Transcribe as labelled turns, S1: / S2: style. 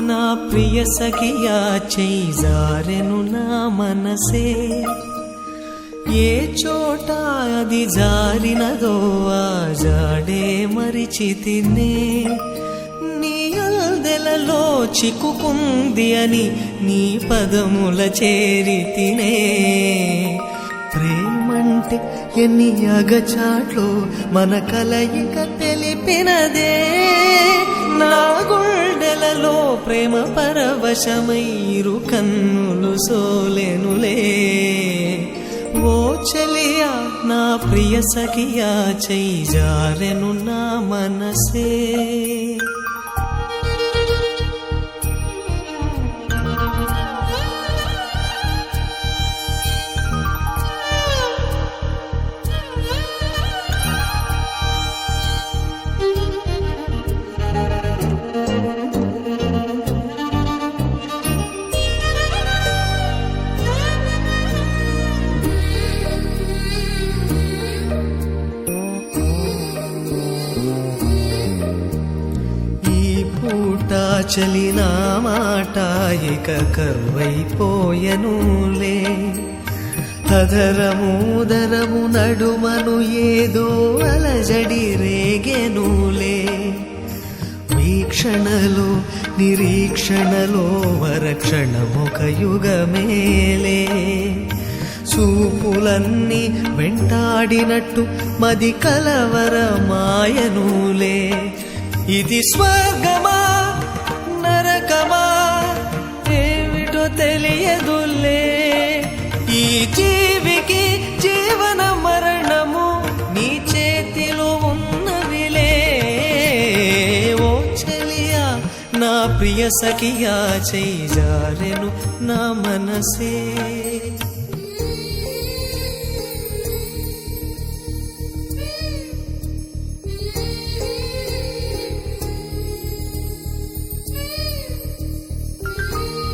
S1: నా ప్రియ సఖియా చేజారెను నా మనసే ఏ చోట అది జారినదో ఆ జాడే మరిచితినే నీ అల్దెలలో చిక్కుకుంది అని నీ పదముల చేరితినే ప్రేమంటే ఎన్ని అగచాట్లో మన కలయిక తెలిపినదే నా గుండెలలో ప్రేమ పరవశమైరు కన్నులు సోలెనులే ఓ చెలియా నా ప్రియ సఖియా చేజారెను నా మనసే చలినా మాట ఇక కరువైపోయెనులే అధరముదరము నడుమను ఏదో అలజడి రేగెనులే వీక్షణలో నిరీక్షణలో వరక్షణమొక యుగమేలే చూపులన్నీ వెంటాడినట్టు మది కలవరమాయనులే ఇది స్వర్గమా నరకమా ఏమిటో తెలియదులే ఈ జీవికి జీవన మరణము నీ చేతిలో ఉన్నవిలే ఓ చెలియా నా ప్రియ సఖియా చేజారెను నా మనసే